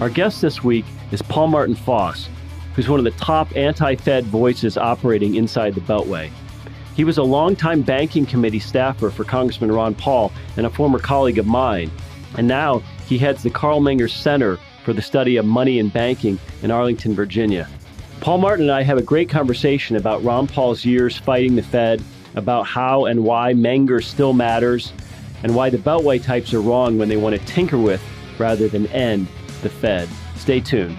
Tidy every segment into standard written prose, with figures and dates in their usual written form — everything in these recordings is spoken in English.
Our guest this week is Paul Martin Foss, who's one of the top anti-Fed voices operating inside the Beltway. He was a longtime banking committee staffer for Congressman Ron Paul and a former colleague of mine. And now he heads the Carl Menger Center for the Study of Money and Banking in Arlington, Virginia. Paul Martin and I have a great conversation about Ron Paul's years fighting the Fed, about how and why Menger still matters, and why the Beltway types are wrong when they want to tinker with rather than end the Fed. Stay tuned.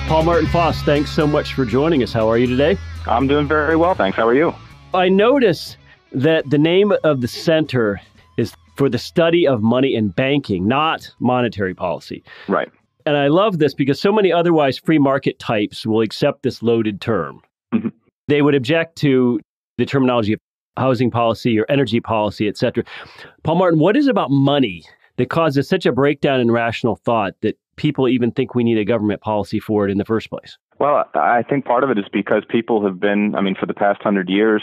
Paul Martin Foss, thanks so much for joining us. How are you today? I'm doing very well, thanks. How are you? I notice that the name of the center is for the study of money and banking, not monetary policy. Right. And I love this because so many otherwise free market types will accept this loaded term. Mm-hmm. They would object to the terminology of housing policy or energy policy, et cetera. Paul Martin, what is it about money that causes such a breakdown in rational thought that people even think we need a government policy for it in the first place? Well, I think part of it is because people have been, for the past 100 years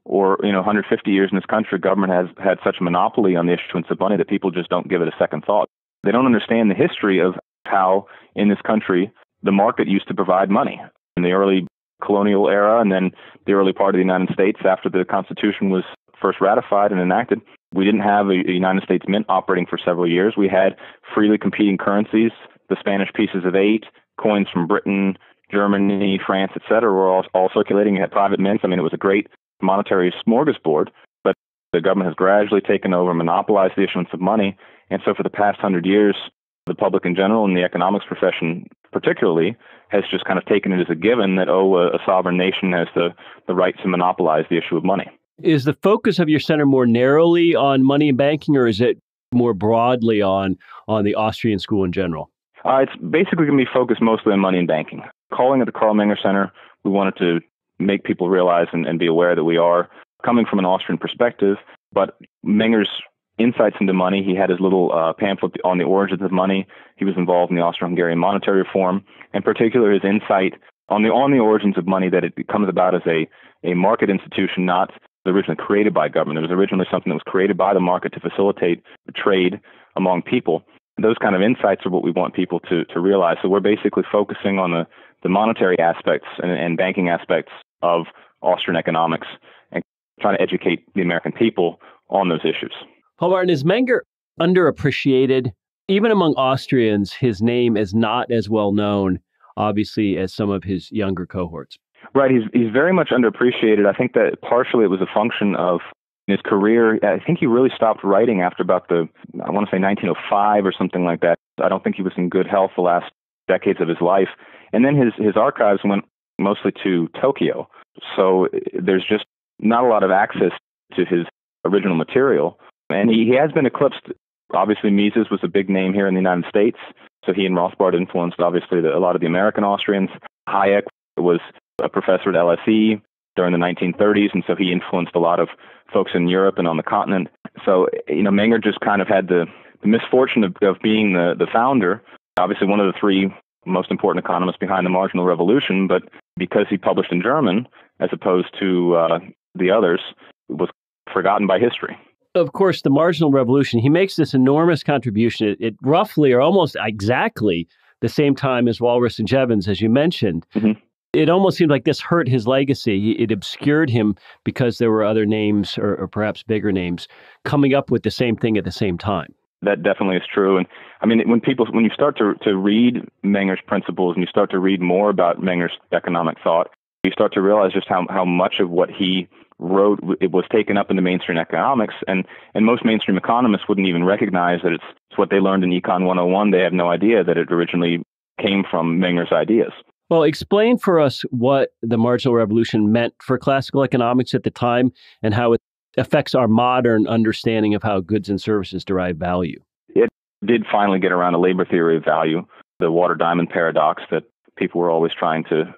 or 150 years in this country, government has had such a monopoly on the issuance of money that people just don't give it a second thought. They don't understand the history of how in this country the market used to provide money. In the early colonial era and then the early part of the United States after the Constitution was first ratified and enacted, we didn't have a United States mint operating for several years. We had freely competing currencies. The Spanish pieces of 8, coins from Britain, Germany, France, et cetera, were all circulating. You had private mints. It was a great monetary smorgasbord, but the government has gradually taken over and monopolized the issuance of money. And so for the past 100 years, the public in general and the economics profession particularly has just kind of taken it as a given that, a sovereign nation has the right to monopolize the issue of money. Is the focus of your center more narrowly on money and banking, or is it more broadly on the Austrian school in general? It's basically going to be focused mostly on money and banking. Calling it the Carl Menger Center, we wanted to make people realize and be aware that we are coming from an Austrian perspective, but Menger's insights into money, he had his little pamphlet on the origins of money. He was involved in the Austro-Hungarian monetary reform, and particularly his insight on the origins of money, that it comes about as a market institution, not originally created by government. It was originally something that was created by the market to facilitate trade among people. Those kind of insights are what we want people to realize. So we're basically focusing on the monetary aspects and banking aspects of Austrian economics and trying to educate the American people on those issues. Paul Martin, is Menger underappreciated? Even among Austrians, his name is not as well known, obviously, as some of his younger cohorts. Right. He's very much underappreciated. I think that partially it was a function of his career. I think he really stopped writing after about 1905 or something like that. I don't think he was in good health the last decades of his life. And then his archives went mostly to Tokyo. So there's just not a lot of access to his original material. And he has been eclipsed. Obviously, Mises was a big name here in the United States. So he and Rothbard influenced, obviously, a lot of the American Austrians. Hayek was a professor at LSE during the 1930s, and so he influenced a lot of folks in Europe and on the continent. So, Menger just kind of had the misfortune of being the founder, obviously one of the 3 most important economists behind the marginal revolution, but because he published in German as opposed to the others, was forgotten by history. Of course, the marginal revolution, he makes this enormous contribution at roughly or almost exactly the same time as Walras and Jevons, as you mentioned. Mm-hmm. It almost seemed like this hurt his legacy. It obscured him because there were other names or perhaps bigger names coming up with the same thing at the same time. That definitely is true. And when you start to read Menger's principles and you start to read more about Menger's economic thought, you start to realize just how much of what he wrote, it was taken up into mainstream economics. And most mainstream economists wouldn't even recognize that it's what they learned in Econ 101. They have no idea that it originally came from Menger's ideas. Well, explain for us what the marginal revolution meant for classical economics at the time and how it affects our modern understanding of how goods and services derive value. It did finally get around a labor theory of value, the water-diamond paradox that people were always trying to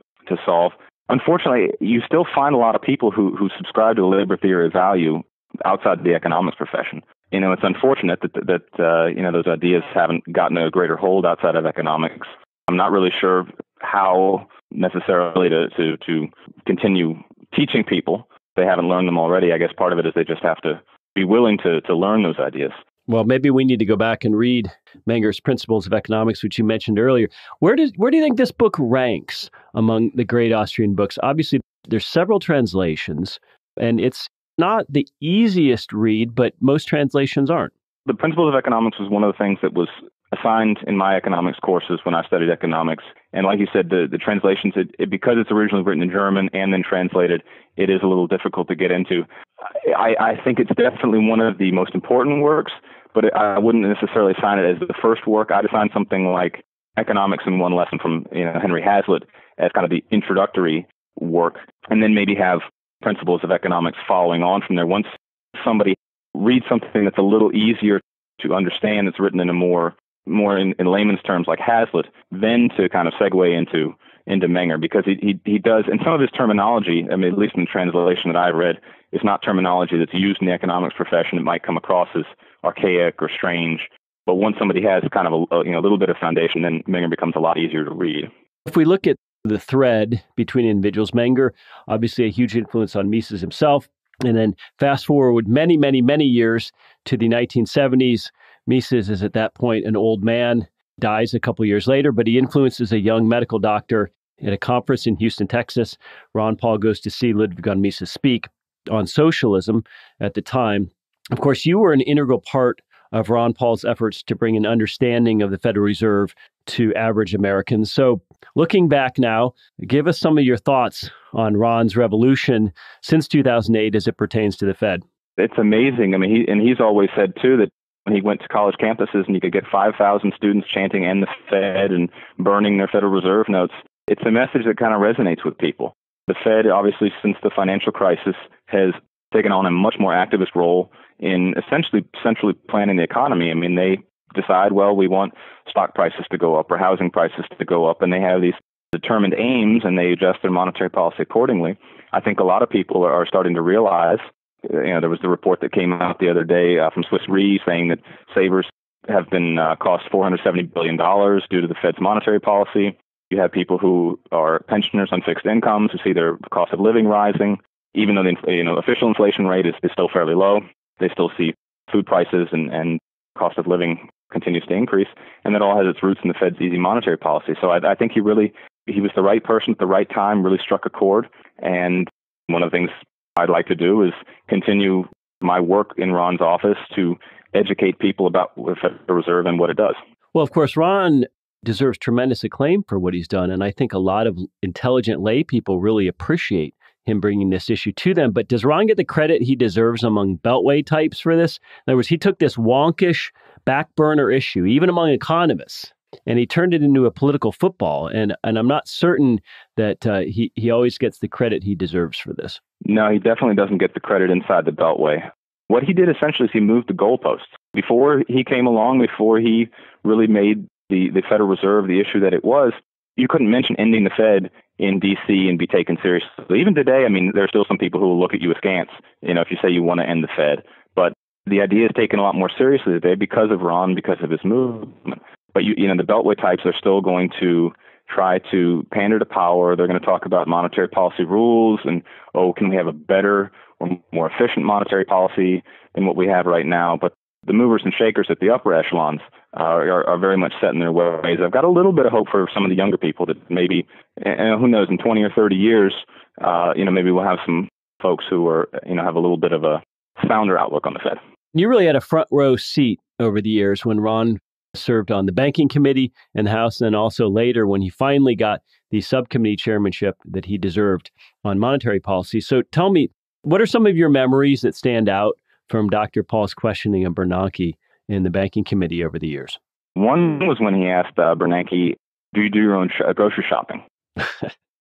solve. Unfortunately, you still find a lot of people who subscribe to the labor theory of value outside the economics profession. It's unfortunate that those ideas haven't gotten a greater hold outside of economics. I'm not really sure how necessarily to continue teaching people. They haven't learned them already. I guess part of it is they just have to be willing to learn those ideas. Well, maybe we need to go back and read Menger's Principles of Economics, which you mentioned earlier. Where do you think this book ranks among the great Austrian books? Obviously, there's several translations, and it's not the easiest read, but most translations aren't. The Principles of Economics was one of the things that was assigned in my economics courses when I studied economics. And like you said, the translations, because it's originally written in German and then translated, it is a little difficult to get into. I think it's definitely one of the most important works, but I wouldn't necessarily assign it as the first work. I'd assign something like Economics in One Lesson from Henry Hazlitt as kind of the introductory work, and then maybe have Principles of Economics following on from there. Once somebody reads something that's a little easier to understand, that's written in a more in layman's terms like Hazlitt, then to kind of segue into Menger, because he does, and some of his terminology, I mean, at least in the translation that I've read, is not terminology that's used in the economics profession. It might come across as archaic or strange, but once somebody has kind of a little bit of foundation, then Menger becomes a lot easier to read. If we look at the thread between individuals, Menger, obviously a huge influence on Mises himself, and then fast forward many, many, many years to the 1970s. Mises is at that point an old man, dies a couple years later, but he influences a young medical doctor at a conference in Houston, Texas. Ron Paul goes to see Ludwig von Mises speak on socialism at the time. Of course, you were an integral part of Ron Paul's efforts to bring an understanding of the Federal Reserve to average Americans. So looking back now, give us some of your thoughts on Ron's revolution since 2008 as it pertains to the Fed. It's amazing. I mean, he's always said, too, that when he went to college campuses and you could get 5,000 students chanting "and the Fed" and burning their Federal Reserve notes, it's a message that kind of resonates with people. The Fed, obviously, since the financial crisis, has taken on a much more activist role in essentially centrally planning the economy. I mean, they decide, well, we want stock prices to go up or housing prices to go up, and they have these determined aims, and they adjust their monetary policy accordingly. I think a lot of people are starting to realize, there was the report that came out the other day from Swiss Re saying that savers have been cost $470 billion due to the Fed's monetary policy. You have people who are pensioners on fixed incomes who see their cost of living rising, even though the official inflation rate is still fairly low. They still see food prices and cost of living continues to increase, and that all has its roots in the Fed's easy monetary policy. So I think he was the right person at the right time, really struck a chord. And one of the things I'd like to do is continue my work in Ron's office to educate people about the Federal Reserve and what it does. Well, of course, Ron deserves tremendous acclaim for what he's done, and I think a lot of intelligent lay people really appreciate him bringing this issue to them. But does Ron get the credit he deserves among Beltway types for this? In other words, he took this wonkish back burner issue, even among economists, and he turned it into a political football. And I'm not certain that he always gets the credit he deserves for this. No, he definitely doesn't get the credit inside the Beltway. What he did essentially is he moved the goalposts. Before he came along, before he really made the Federal Reserve the issue that it was, you couldn't mention ending the Fed in D.C. and be taken seriously. Even today, I mean, there are still some people who will look at you askance, if you say you want to end the Fed. But the idea is taken a lot more seriously today because of Ron, because of his movement. But the Beltway types are still going to try to pander to power. They're going to talk about monetary policy rules and, can we have a better or more efficient monetary policy than what we have right now? But the movers and shakers at the upper echelons are very much set in their ways. I've got a little bit of hope for some of the younger people that maybe, who knows, in 20 or 30 years, maybe we'll have some folks who are, have a little bit of a sounder outlook on the Fed. You really had a front row seat over the years when Ron served on the banking committee in the House, and also later when he finally got the subcommittee chairmanship that he deserved on monetary policy. So tell me, what are some of your memories that stand out from Dr. Paul's questioning of Bernanke in the banking committee over the years? One was when he asked Bernanke, do you do your own grocery shopping?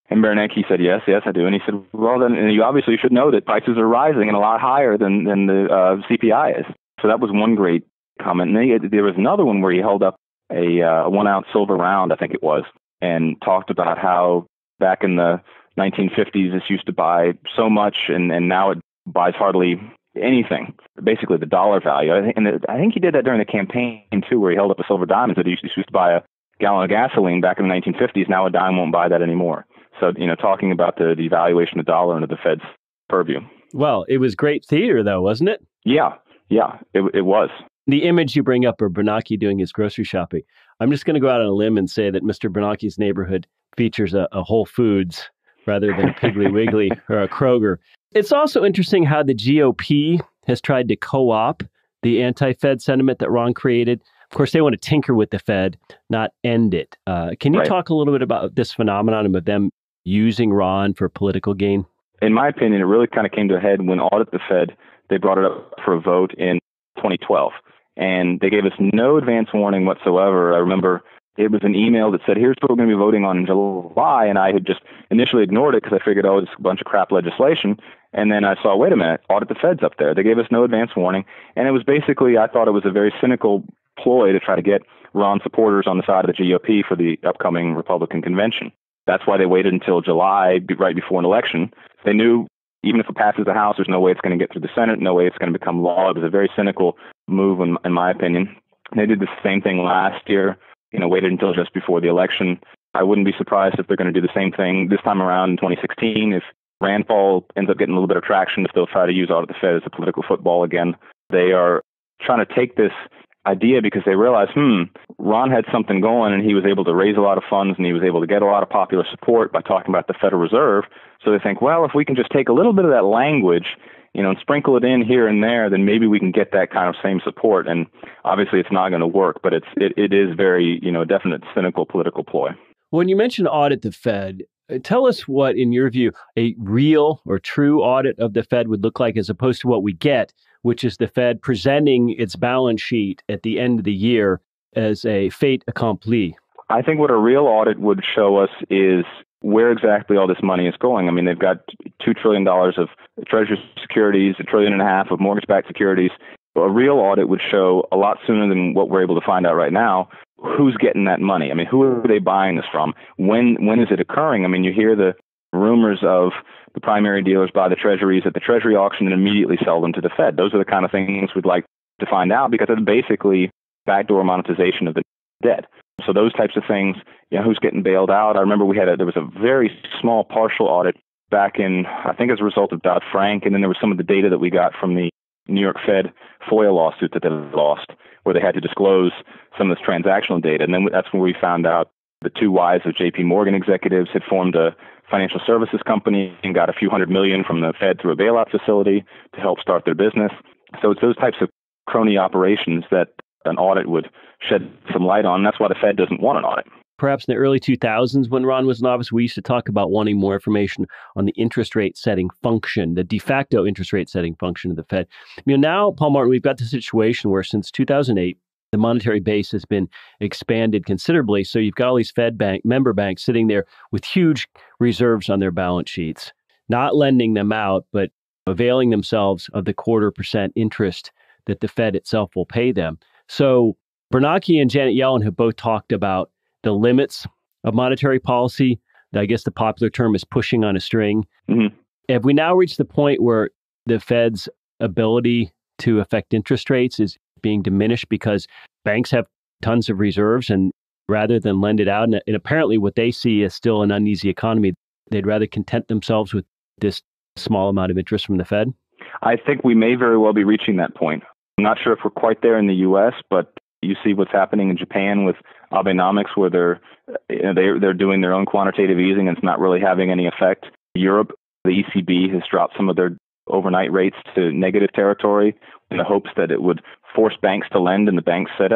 And Bernanke said, yes, I do. And he said, well, then you obviously should know that prices are rising and a lot higher than the CPI is. So that was one great comment. And then there was another one where he held up a 1 ounce silver round, I think it was, and talked about how back in the 1950s, this used to buy so much and now it buys hardly anything, basically the dollar value. I think he did that during the campaign too, where he held up a silver diamond that he used to buy gallon of gasoline back in the 1950s, now a dime won't buy that anymore. So, talking about the devaluation of the dollar under the Fed's purview. Well, it was great theater, though, wasn't it? Yeah, it was. The image you bring up of Bernanke doing his grocery shopping, I'm just going to go out on a limb and say that Mr. Bernanke's neighborhood features a Whole Foods rather than a Piggly Wiggly or a Kroger. It's also interesting how the GOP has tried to co-opt the anti-Fed sentiment that Ron created. Of course, they want to tinker with the Fed, not end it. Can you talk a little bit about this phenomenon of them using Ron for political gain? In my opinion, it really kind of came to a head when Audit the Fed, they brought it up for a vote in 2012. And they gave us no advance warning whatsoever. I remember it was an email that said, here's what we're going to be voting on in July. And I had just initially ignored it because I figured, it's a bunch of crap legislation. And then I saw, wait a minute, Audit the Fed's up there. They gave us no advance warning. And it was basically, I thought it was a very cynical ploy to try to get Ron supporters on the side of the GOP for the upcoming Republican convention. That's why they waited until July, right before an election. They knew even if it passes the House, there's no way it's going to get through the Senate, no way it's going to become law. It was a very cynical move, in my opinion. They did the same thing last year, waited until just before the election. I wouldn't be surprised if they're going to do the same thing this time around in 2016. If Rand Paul ends up getting a little bit of traction, if they'll try to use Audit the Fed as a political football again. They are trying to take this idea because they realize, Ron had something going and he was able to raise a lot of funds and he was able to get a lot of popular support by talking about the Federal Reserve. So they think, well, if we can just take a little bit of that language, and sprinkle it in here and there, then maybe we can get that kind of same support. And obviously it's not going to work, but it is very, definite cynical political ploy. When you mention Audit the Fed, tell us what, in your view, a real or true audit of the Fed would look like as opposed to what we get, which is the Fed presenting its balance sheet at the end of the year as a fait accompli. I think what a real audit would show us is where exactly all this money is going. I mean, they've got $2 trillion of Treasury securities, $1.5 trillion of mortgage-backed securities. A real audit would show a lot sooner than what we're able to find out right now who's getting that money. I mean, who are they buying this from? When is it occurring? I mean, you hear the rumors of the primary dealers buy the treasuries at the Treasury auction and immediately sell them to the Fed. Those are the kind of things we'd like to find out because it's basically backdoor monetization of the debt. So those types of things, who's getting bailed out? I remember there was a very small partial audit back in, I think as a result of Dodd-Frank, and then there was some of the data that we got from the New York Fed FOIA lawsuit that they lost, where they had to disclose some of this transactional data. And then that's when we found out the two wives of JP Morgan executives had formed a financial services company and got a few $100 million from the Fed through a bailout facility to help start their business. So it's those types of crony operations that an audit would shed some light on. That's why the Fed doesn't want an audit. Perhaps in the early 2000s, when Ron was in office, we used to talk about wanting more information on the interest rate setting function, the de facto interest rate setting function of the Fed. Now, Paul Martin, we've got the situation where since 2008, the monetary base has been expanded considerably. So you've got all these Fed member banks sitting there with huge reserves on their balance sheets, not lending them out, but availing themselves of the 0.25% interest that the Fed itself will pay them. So Bernanke and Janet Yellen have both talked about the limits of monetary policy. I guess the popular term is pushing on a string. Mm-hmm. Have we now reached the point where the Fed's ability to affect interest rates is being diminished because banks have tons of reserves and rather than lend it out, and apparently what they see is still an uneasy economy, they'd rather content themselves with this small amount of interest from the Fed? I think we may very well be reaching that point. I'm not sure if we're quite there in the U.S., but you see what's happening in Japan with Abenomics, where they're doing their own quantitative easing and it's not really having any effect. Europe, the ECB has dropped some of their overnight rates to negative territory in the hopes that it would force banks to lend, and the banks said,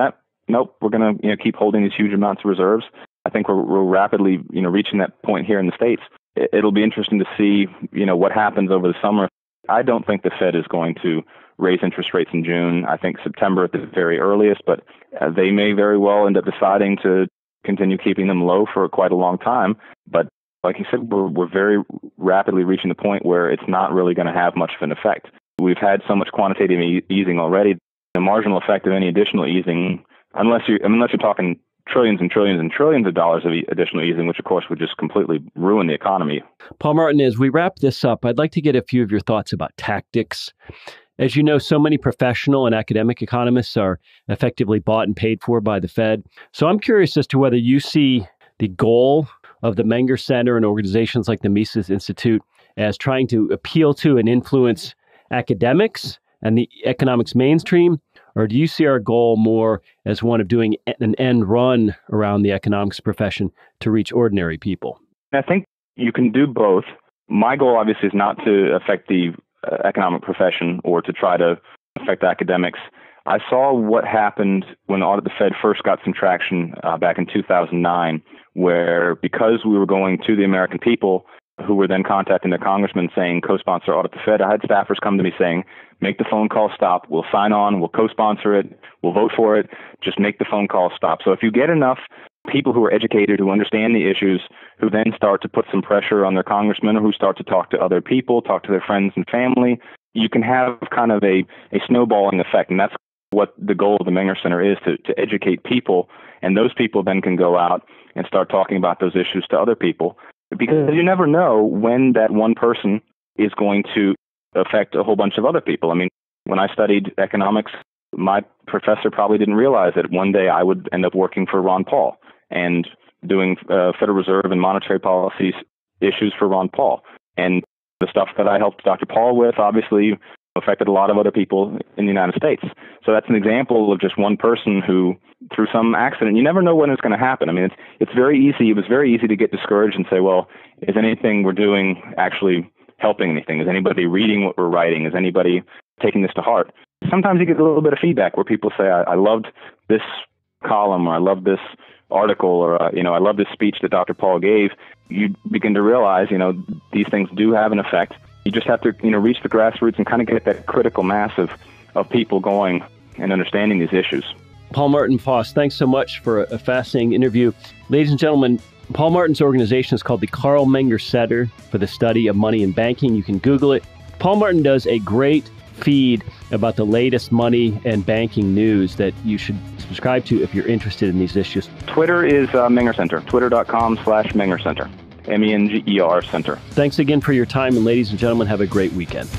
nope, we're going to keep holding these huge amounts of reserves. I think we're rapidly reaching that point here in the States. It'll be interesting to see what happens over the summer. I don't think the Fed is going to raise interest rates in June. I think September at the very earliest, but they may very well end up deciding to continue keeping them low for quite a long time. But like you said, we're very rapidly reaching the point where it's not really going to have much of an effect. We've had so much quantitative easing already. The marginal effect of any additional easing, unless you're talking trillions and trillions and trillions of dollars of additional easing, which of course would just completely ruin the economy. Paul Martin, as we wrap this up, I'd like to get a few of your thoughts about tactics. As you know, so many professional and academic economists are effectively bought and paid for by the Fed. So I'm curious as to whether you see the goal of the Menger Center and organizations like the Mises Institute as trying to appeal to and influence academics and the economics mainstream, or do you see our goal more as one of doing an end run around the economics profession to reach ordinary people? I think you can do both. My goal, obviously, is not to affect the economic profession or to try to affect academics. I saw what happened when Audit the Fed first got some traction back in 2009, where because we were going to the American people, who were then contacting their congressman saying, co-sponsor Audit the Fed, I had staffers come to me saying, make the phone call stop. We'll sign on. We'll co-sponsor it. We'll vote for it. Just make the phone call stop. So if you get enough people who are educated, who understand the issues, who then start to put some pressure on their congressmen, or who start to talk to other people, talk to their friends and family, you can have kind of a snowballing effect. And that's what the goal of the Menger Center is, to educate people. And those people then can go out and start talking about those issues to other people. Because you never know when that one person is going to affect a whole bunch of other people. I mean, when I studied economics, my professor probably didn't realize that one day I would end up working for Ron Paul and doing Federal Reserve and monetary policies issues for Ron Paul. And the stuff that I helped Dr. Paul with obviously affected a lot of other people in the United States. So that's an example of just one person who, through some accident, you never know when it's going to happen. I mean, it's very easy. It was very easy to get discouraged and say, well, is anything we're doing actually helping anything? Is anybody reading what we're writing? Is anybody taking this to heart? Sometimes you get a little bit of feedback where people say, I loved this column, or I love this article, or, I love this speech that Dr. Paul gave. You begin to realize, these things do have an effect. You just have to, reach the grassroots and kind of get that critical mass of people going and understanding these issues. Paul Martin Foss, thanks so much for a fascinating interview. Ladies and gentlemen, Paul Martin's organization is called the Carl Menger Center for the Study of Money and Banking. You can Google it. Paul Martin does a great feed about the latest money and banking news that you should subscribe to if you're interested in these issues. Twitter is Menger Center, twitter.com/Menger Center, Menger Center. Thanks again for your time, and ladies and gentlemen, have a great weekend.